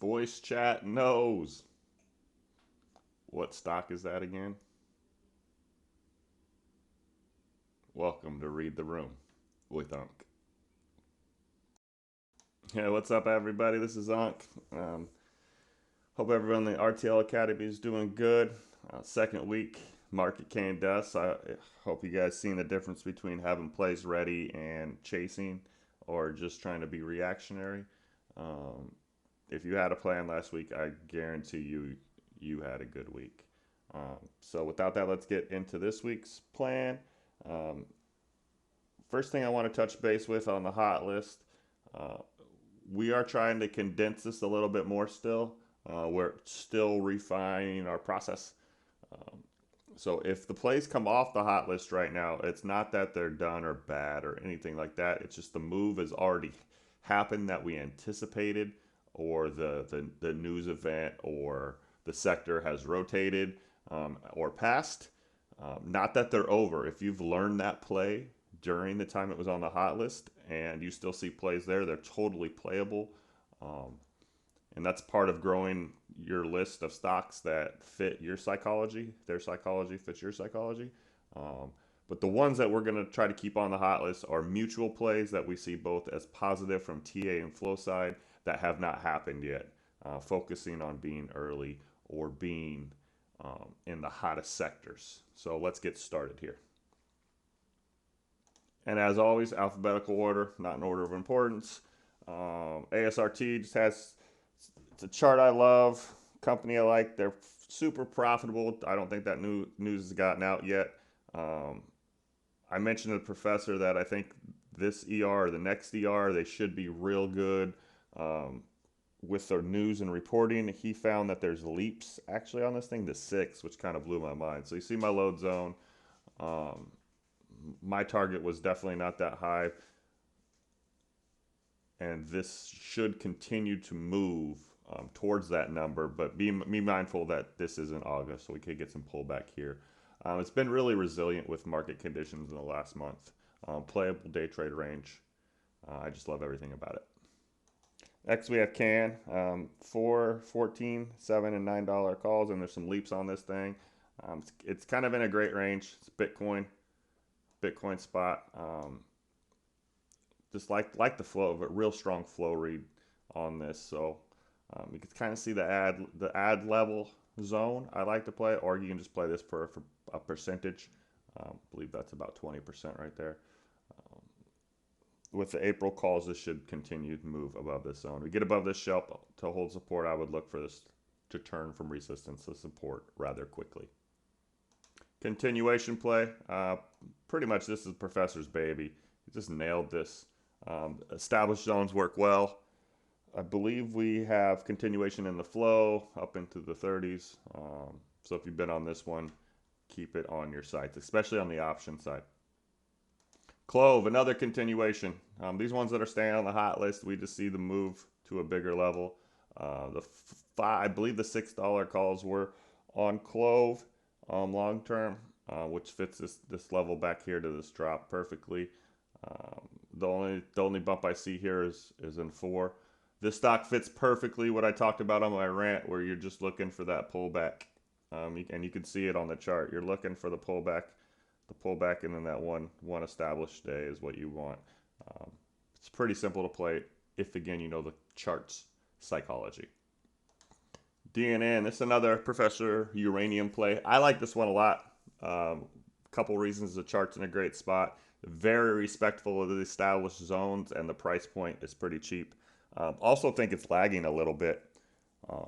Voice chat knows. What stock is that again? Welcome to Read the Room with Unc. Yeah, what's up, everybody? This is Unc. Hope everyone in the RTL Academy is doing good. Second week, market came to us. I hope you guys seen the difference between having plays ready and chasing, or just trying to be reactionary. Um, if you had a plan last week, I guarantee you had a good week. So without that, let's get into this week's plan. Um, First thing I want to touch base with on the hot list, uh, we are trying to condense this a little bit more still. We're still refining our process. Um, so if the plays come off the hot list right now, it's not that they're done or bad or anything like that. It's just the move has already happened that we anticipated, or the news event or the sector has rotated or passed. Not that they're over. If you've learned that play during the time it was on the hot list and you still see plays there, they're totally playable. Um, and that's part of growing your list of stocks that fit your psychology. Their psychology fits your psychology. Um, but the ones that we're going to try to keep on the hot list are mutual plays that we see both as positive from TA and flow side that have not happened yet, focusing on being early or being in the hottest sectors. So let's get started here. And as always, alphabetical order, not in order of importance. ASRT just has, it's a chart I love, company I like. They're super profitable. I don't think that news has gotten out yet. Um, I mentioned to the professor that I think this ER or the next ER, they should be real good with their news and reporting. He found that there's leaps actually on this thing to 6, which kind of blew my mind. So you see my load zone. Um, my target was definitely not that high, and this should continue to move towards that number, but be mindful that this is in August, so we could get some pullback here. It's been really resilient with market conditions in the last month. Playable day trade range. I just love everything about it. Next we have CAN, 4, 14, 7, and $9 calls, and there's some leaps on this thing. It's kind of in a great range. It's Bitcoin spot. Just like the flow, but real strong flow read on this. So you can kind of see the ad level zone I like to play, or you can just play this for a percentage. I believe that's about 20% right there. Um, with the April calls, this should continue to move above this zone. We get above this shelf to hold support. I would look for this to turn from resistance to support rather quickly. Continuation play. Pretty much this is Professor's baby. He just nailed this. Established zones work well. I believe we have continuation in the flow up into the 30s. So if you've been on this one, keep it on your sights, especially on the option side. Clove, another continuation. These ones that are staying on the hot list, we just see the move to a bigger level. I believe the $6 calls were on Clove long term, which fits this level back here to this drop perfectly. The only bump I see here is in 4. This stock fits perfectly what I talked about on my rant, where you're just looking for that pullback, and you can see it on the chart. You're looking for the pullback, and then that one established day is what you want. It's pretty simple to play if again you know the chart's psychology. DNN, this is another Professor Uranium play. I like this one a lot. Couple reasons: the chart's in a great spot, very respectful of the established zones, and the price point is pretty cheap. Also think it's lagging a little bit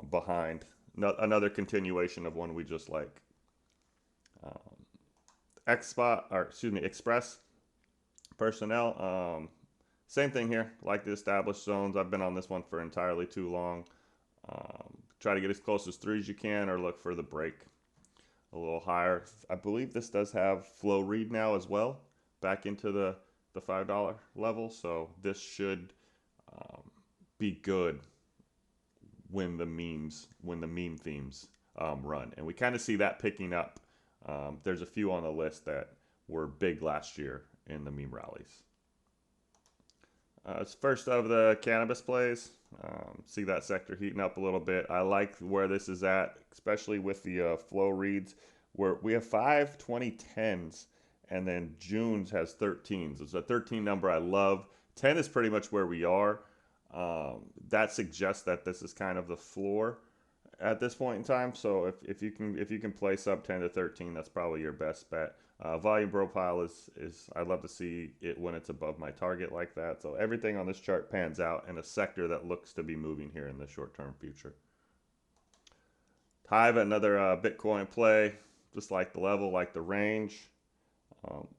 behind. Another continuation of one we just like. Express personnel. Same thing here. Like the established zones. I've been on this one for entirely too long. Try to get as close as 3 as you can, or look for the break a little higher. I believe this does have flow read now as well, back into the $5 level. So this should be good when the meme themes run, and we kind of see that picking up. There's a few on the list that were big last year in the meme rallies. It's first of the cannabis plays. See that sector heating up a little bit. I like where this is at, especially with the flow reads, where we have 5 2010s, and then June's has 13s. It's a 13 number I love. 10 is pretty much where we are. That suggests that this is kind of the floor at this point in time. So if you can play sub 10 to 13, that's probably your best bet. Volume profile is I'd love to see it when it's above my target like that. So everything on this chart pans out in a sector that looks to be moving here in the short term future. Hive, another Bitcoin play, just like the level, like the range.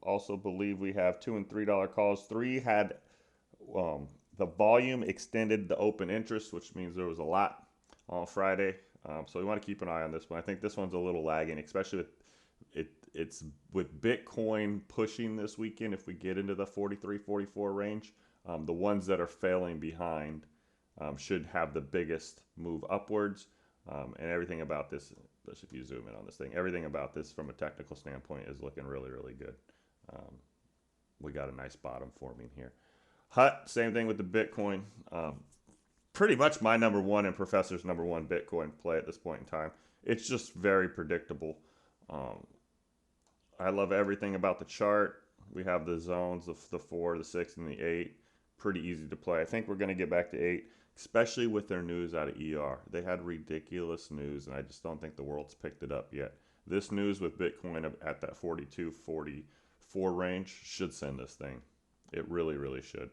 Also believe we have $2 and $3 calls. Three had the volume extended the open interest, which means there was a lot on Friday. So we want to keep an eye on this one. I think this one's a little lagging, especially with it's with Bitcoin pushing this weekend. If we get into the 43, 44 range, the ones that are failing behind should have the biggest move upwards. And everything about this, if you zoom in on this thing, everything about this from a technical standpoint is looking really, really good. We got a nice bottom forming here. Hut, same thing with the Bitcoin. Pretty much my number one and Professor's number one Bitcoin play at this point in time. It's just very predictable. I love everything about the chart. We have the zones of the 4, the 6, and the 8. Pretty easy to play. I think we're going to get back to 8, especially with their news out of ER. They had ridiculous news, and I just don't think the world's picked it up yet. This news with Bitcoin at that 42, 44 range should send this thing. It really, really should.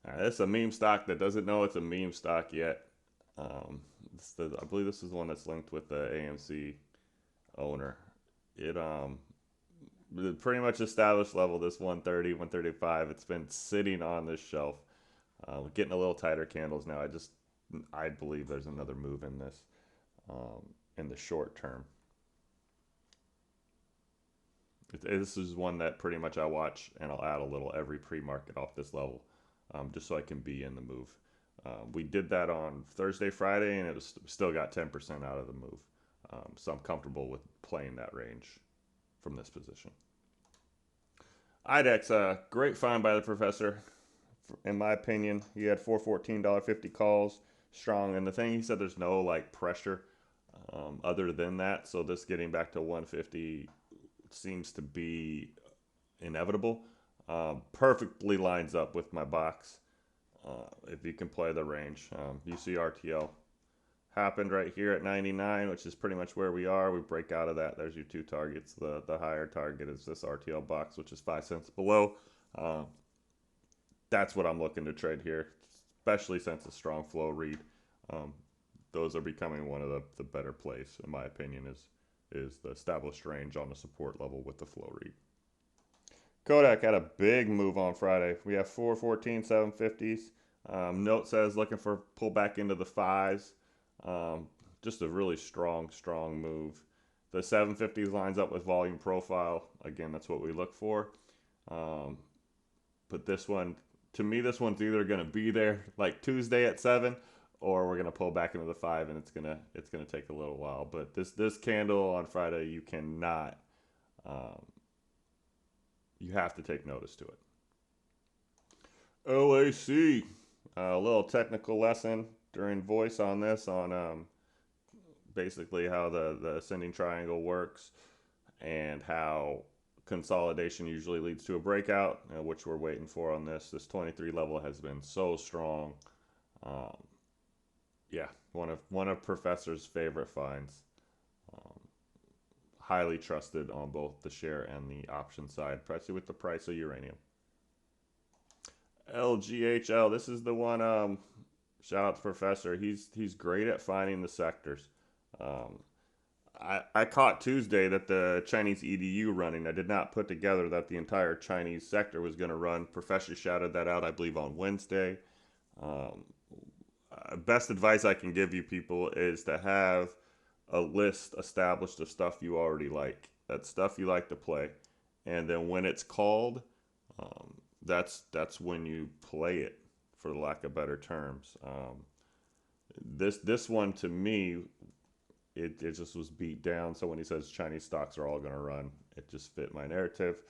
All right, this is a meme stock that doesn't know it's a meme stock yet. I believe this is one that's linked with the AMC owner. It pretty much established level, this 130, 135. It's been sitting on this shelf, getting a little tighter candles now. I believe there's another move in this in the short term. This is one that pretty much I watch, and I'll add a little every pre-market off this level, just so I can be in the move. We did that on Thursday, Friday, and it was still got 10% out of the move. So I'm comfortable with playing that range from this position. IDEX, great find by the professor. In my opinion, he had four $14.50 calls, strong. And the thing he said, there's no like pressure other than that. So this getting back to 150 seems to be inevitable. Perfectly lines up with my box. If you can play the range, you see RTL happened right here at 99, which is pretty much where we are. We break out of that. There's your two targets. The higher target is this RTL box, which is 5 cents below. That's what I'm looking to trade here, especially since a strong flow read. Those are becoming one of the better plays, in my opinion, is the established range on the support level with the flow read. Kodak had a big move on Friday. We have 414 750s. Note says looking for pull back into the 5s. Just a really strong move. The 750s lines up with volume profile. Again, that's what we look for. But this one, to me, this one's either going to be there like Tuesday at 7, or we're going to pull back into the 5, and it's gonna take a little while. But this candle on Friday, you cannot. You have to take notice to it. OAC, a little technical lesson during voice on this, on basically how the ascending triangle works and how consolidation usually leads to a breakout, which we're waiting for on this. This 23 level has been so strong. Yeah, one of Professor's favorite finds. Highly trusted on both the share and the option side, especially with the price of uranium. LGHL, this is the one. Shout out to Professor. He's great at finding the sectors. I caught Tuesday that the Chinese EDU running. I did not put together that the entire Chinese sector was going to run. Professor shouted that out, I believe, on Wednesday. Best advice I can give you people is to have a list established of stuff you already like. That stuff you like to play, and then when it's called, that's when you play it, for the lack of better terms. This one to me, it just was beat down. So when he says Chinese stocks are all going to run, it just fit my narrative.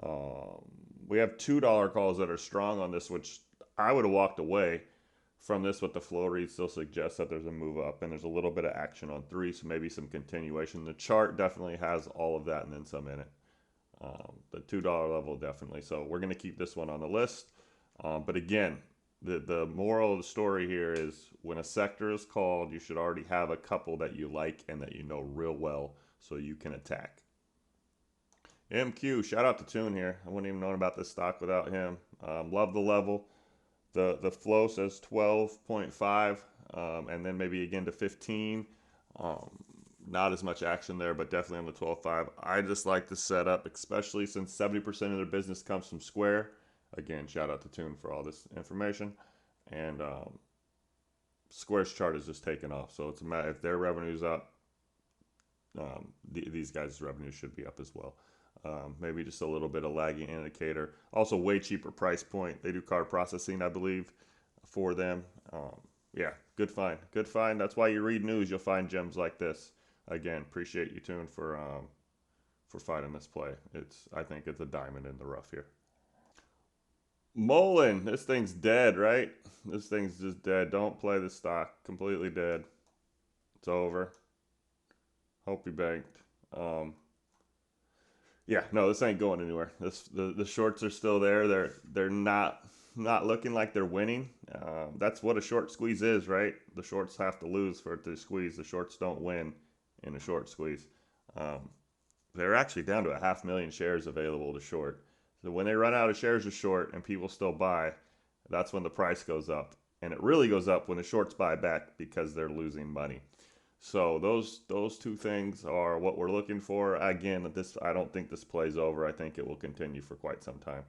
Um, we have $2 calls that are strong on this, which I would have walked away from this, but the flow read still suggests that there's a move up and there's a little bit of action on 3, so maybe some continuation. The chart definitely has all of that and then some in it. The $2 level definitely. So we're going to keep this one on the list. But again, the moral of the story here is when a sector is called, you should already have a couple that you like and that you know real well so you can attack. MQ, shout out to Tune here. I wouldn't even known about this stock without him. Love the level. The flow says 12.5, and then maybe again to 15. Um, Not as much action there, but definitely on the 12.5. I just like the setup, especially since 70% of their business comes from Square. Again, shout out to Tune for all this information. And Square's chart is just taking off. So it's a matter if their revenue's up, these guys' revenue should be up as well. Maybe just a little bit of lagging indicator. Also, way cheaper price point. They do card processing, I believe, for them. Yeah, good find. Good find. That's why you read news. You'll find gems like this. Again, appreciate you, Tune, for finding this play. I think it's a diamond in the rough here. Mullen, this thing's dead, right? This thing's just dead. Don't play the stock. Completely dead. It's over. Hope you banked. Yeah, no, this ain't going anywhere. The shorts are still there. They're not looking like they're winning. That's what a short squeeze is, right? The shorts have to lose for it to squeeze. The shorts don't win in a short squeeze. Um, they're actually down to 500,000 shares available to short. So when they run out of shares to short and people still buy, that's when the price goes up. And it really goes up when the shorts buy back because they're losing money. So those two things are what we're looking for. Again, I don't think this plays over. I think it will continue for quite some time.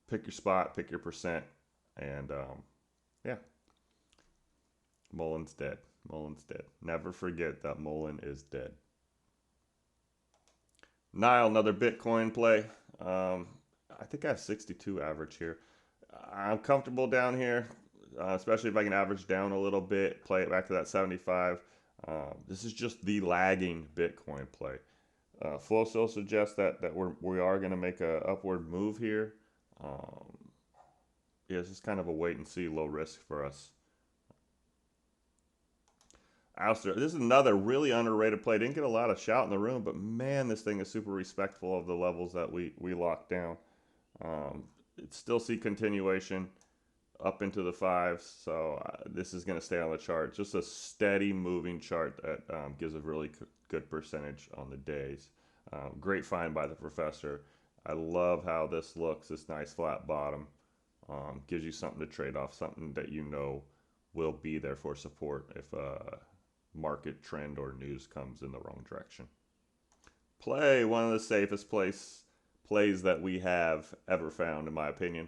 Pick your spot, pick your percent, and yeah, Mullen's dead. Mullen's dead. Never forget that Mullen is dead. Nile, another Bitcoin play. I think I have 62 average here. I'm comfortable down here, especially if I can average down a little bit, play it back to that 75. This is just the lagging Bitcoin play. Flow still suggests that we are going to make a upward move here. Um, yeah, this is kind of a wait and see, low risk for us. Ouster, this is another really underrated play. Didn't get a lot of shout in the room, but man, this thing is super respectful of the levels that we locked down. It still see continuation up into the fives, so this is going to stay on the chart. Just a steady moving chart that gives a really good percentage on the days. Great find by the professor. I love how this looks, this nice flat bottom. Gives you something to trade off, something that you know will be there for support if market trend or news comes in the wrong direction. Play, one of the safest plays that we have ever found, in my opinion.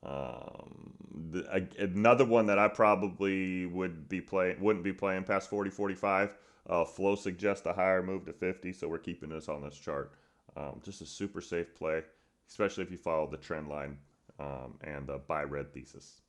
Another one that I probably wouldn't be playing past 40, 45. Flow suggests a higher move to 50, so we're keeping this on this chart. Just a super safe play, especially if you follow the trend line and the buy red thesis.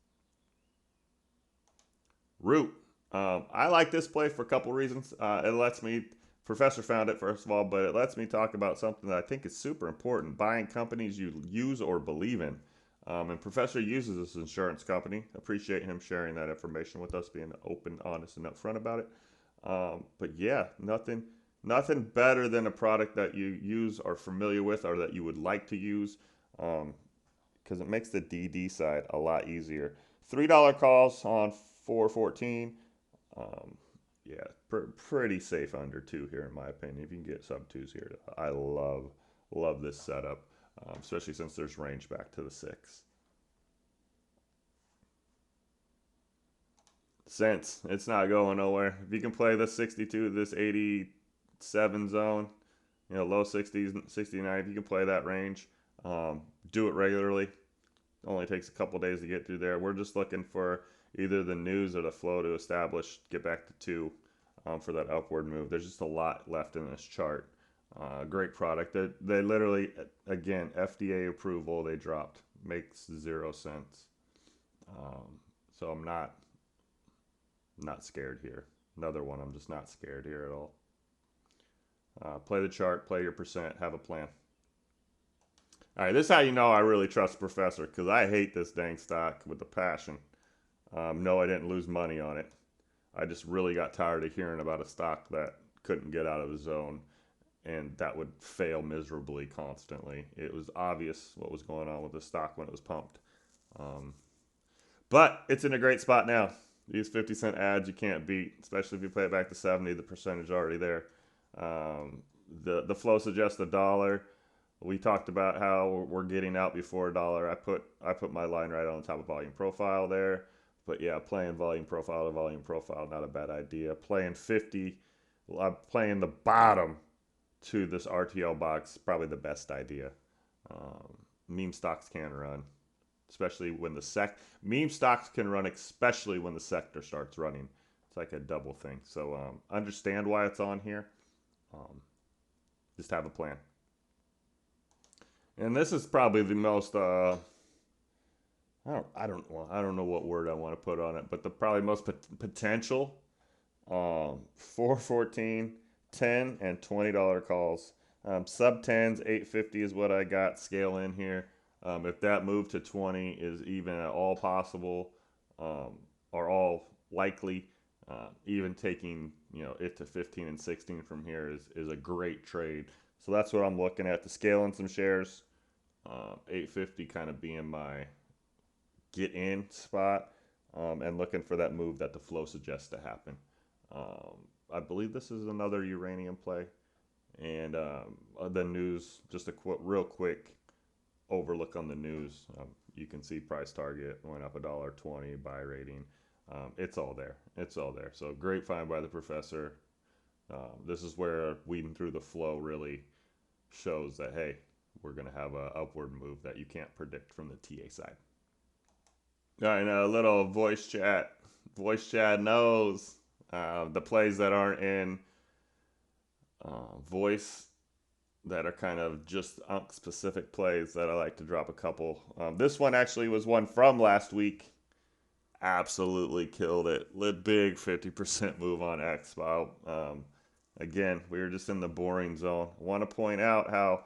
Root. I like this play for a couple reasons. It lets me, Professor found it first of all, but it lets me talk about something that I think is super important: buying companies you use or believe in. And Professor uses this insurance company. Appreciate him sharing that information with us, being open, honest, and upfront about it. But yeah, nothing better than a product that you use or familiar with, or that you would like to use, because it makes the DD side a lot easier. $3 calls on 414. Yeah, pretty safe under 2 here in my opinion. If you can get sub 2s here, I love this setup, especially since there's range back to the 6. Cents, it's not going nowhere. If you can play this 62, this 87 zone, low 60s, 69, if you can play that range, do it regularly. Only takes a couple days to get through there. We're just looking for either the news or the flow to get back to 2 for that upward move. There's just a lot left in this chart. Great product. They literally, again, FDA approval, they dropped. Makes 0 sense. So I'm not scared here. Another one, I'm just not scared here at all. Play the chart, play your percent, have a plan. All right, this is how you know I really trust Professor because I hate this dang stock with a passion. No, I didn't lose money on it. I just really got tired of hearing about a stock that couldn't get out of the zone and that would fail miserably constantly. It was obvious what was going on with the stock when it was pumped. Um, but it's in a great spot now. These 50-cent ads you can't beat, especially if you play it back to 70. The percentage already there. The flow suggests a dollar. We talked about how we're getting out before a dollar. I put my line right on the top of volume profile there. But yeah, playing volume profile to volume profile, not a bad idea. Playing 50, I'm playing the bottom to this RTL box, probably the best idea. Um, Meme stocks can run, especially when meme stocks can run, especially when the sector starts running. It's like a double thing. So understand why it's on here. Um, just have a plan. And this is probably the most I don't know what word I want to put on it, but the probably most potential 414, 10 and $20 calls. Sub 10s, 850 is what I got scale in here. If that move to 20 is even at all possible, um, or all likely, even taking it to 15 and 16 from here is a great trade. So that's what I'm looking at. To scale in some shares, 850 kind of being my get in spot, and looking for that move that the flow suggests to happen. Um, I believe this is another uranium play. And the news, just a real quick overlook on the news. You can see price target went up $1.20, buy rating. It's all there. It's all there. So great find by the professor. This is where weeding through the flow really shows that, hey, we're going to have an upward move that you can't predict from the TA side. All right, now a little voice chat. Voice chat knows the plays that aren't in voice that are kind of just specific plays that I like to drop a couple. This one actually was one from last week. Absolutely killed it. Lit big 50% move on Expo. Again, we were just in the boring zone. I want to point out how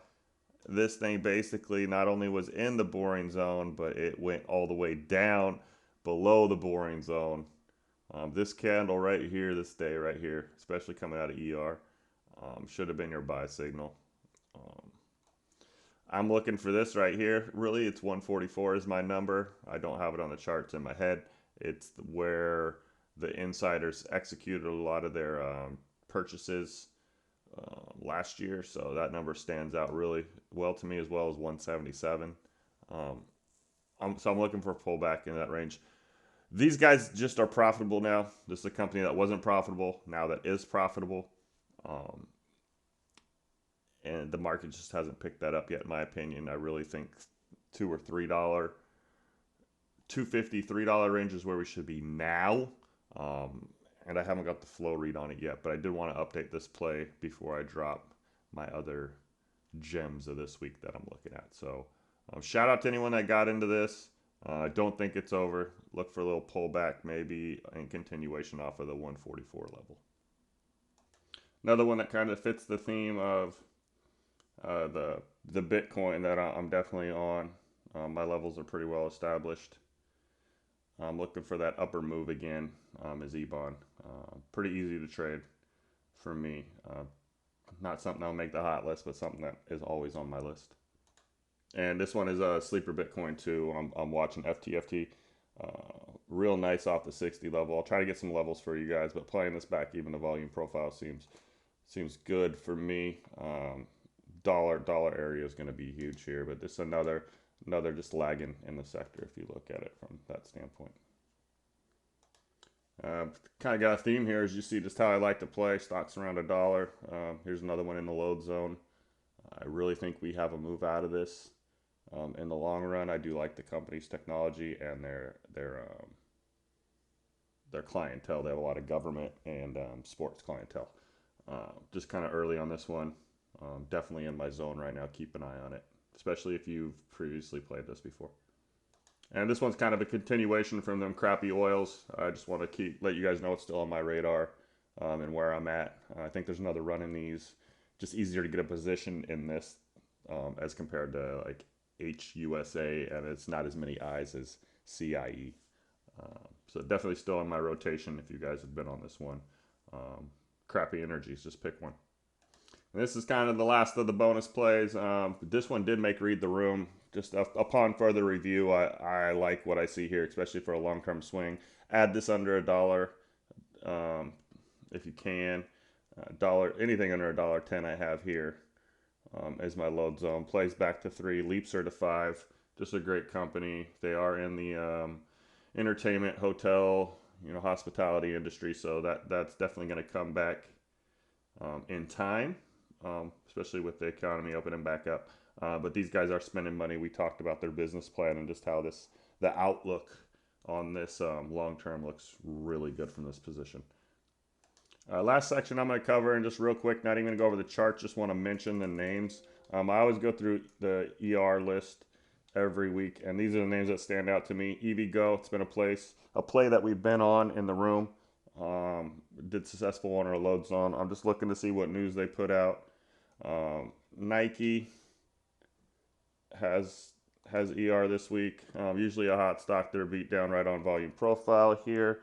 this thing basically not only was in the boring zone, but it went all the way down below the boring zone. This candle right here, this day right here, especially coming out of ER, should have been your buy signal. Um, I'm looking for this right here. Really, it's 144 is my number. I don't have it on the charts in my head. It's where the insiders executed a lot of their purchases last year, so that number stands out really well to me, as well as 177. Um, so I'm looking for a pullback in that range. These guys just are profitable now. This is a company that wasn't profitable, now that is profitable. Um, and the market just hasn't picked that up yet, in my opinion. I really think $2 or $3, $2.50, $3 range is where we should be now. And I haven't got the flow read on it yet, but I did want to update this play before I drop my other gems of this week that I'm looking at. So shout out to anyone that got into this. I don't think it's over. Look for a little pullback maybe and continuation off of the 144 level. Another one that kind of fits the theme of the Bitcoin that I'm definitely on. My levels are pretty well established. I'm looking for that upper move again, is EBON. Pretty easy to trade for me. Not something I'll make the hot list, but something that is always on my list. And this one is a sleeper Bitcoin too. I'm watching FTFT. Real nice off the 60 level. I'll try to get some levels for you guys, but playing this back, even the volume profile seems good for me. Dollar area is going to be huge here, but this is another just lagging in the sector if you look at it from that standpoint. Kind of got a theme here, as you see just how I like to play. Stocks around $1. Here's another one in the load zone. I really think we have a move out of this. In the long run, I do like the company's technology and their clientele. They have a lot of government and sports clientele. Just kind of early on this one. Definitely in my zone right now. Keep an eye on it, especially if you've previously played this before. And this one's kind of a continuation from them crappy oils. I just want to let you guys know it's still on my radar, and where I'm at. I think there's another run in these. Just easier to get a position in this as compared to like HUSA, and it's not as many I's as CIE. So definitely still in my rotation if you guys have been on this one. Crappy Energies, just pick one. And this is kind of the last of the bonus plays. This one did make read the room. Just upon further review, I like what I see here, especially for a long-term swing. Add this under $1 if you can. Dollar anything under $1.10 I have here as my load zone. Plays back to 3, leaps her to 5. Just a great company. They are in the entertainment, hotel, hospitality industry, so that's definitely going to come back in time, especially with the economy opening back up. But these guys are spending money. We talked about their business plan and just how the outlook on this long term looks really good from this position. Last section I'm going to cover, and just real quick, not even going to go over the chart, just want to mention the names. I always go through the ER list every week, and these are the names that stand out to me. EVgo, it's been a play that we've been on in the room. Did successful on our load zone. I'm just looking to see what news they put out. Nike has ER this week. Usually a hot stock. They're beat down right on volume profile here.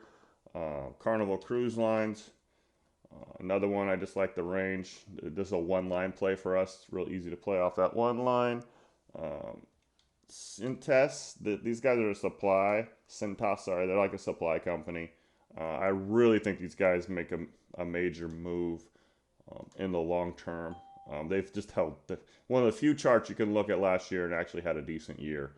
Carnival Cruise Lines. Another one, I just like the range. This is a one-line play for us. It's real easy to play off that one line. Cintas, these guys are a supply. Cintas, sorry, they're like a supply company. I really think these guys make a major move in the long term. They've just held one of the few charts you can look at last year and actually had a decent year.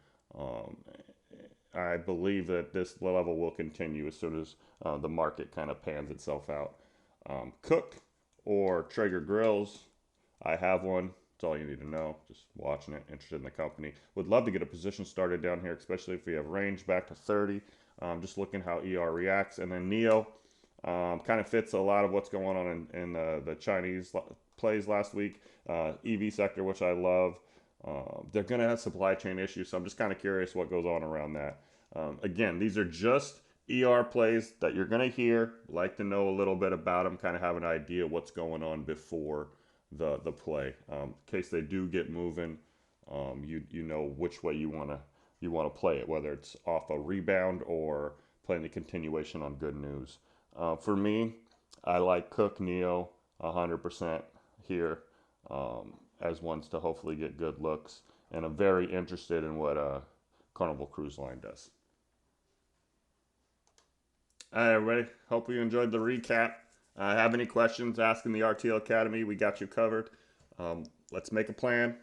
I believe that this level will continue as soon as the market kind of pans itself out. Cook or Traeger grills, I have one. That's all you need to know. Just watching it, interested in the company. Would love to get a position started down here, especially if we have range back to 30. Just looking how ER reacts. And then NIO kind of fits a lot of what's going on in the Chinese plays last week. EV sector, which I love. They're going to have supply chain issues, so I'm just kind of curious what goes on around that. Again, these are just ER plays that you're going to hear, like to know a little bit about them, kind of have an idea what's going on before the play. In case they do get moving, you know which way you want to play it, whether it's off a rebound or playing the continuation on good news. For me, I like Cook NIO 100% here as ones to hopefully get good looks, and I'm very interested in what Carnival Cruise Line does. All right, everybody. Hope you enjoyed the recap. Have any questions, ask in the RTL Academy. We got you covered. Let's make a plan.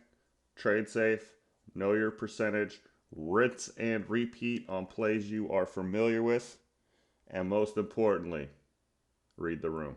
Trade safe. Know your percentage. Rinse and repeat on plays you are familiar with. And most importantly, read the room.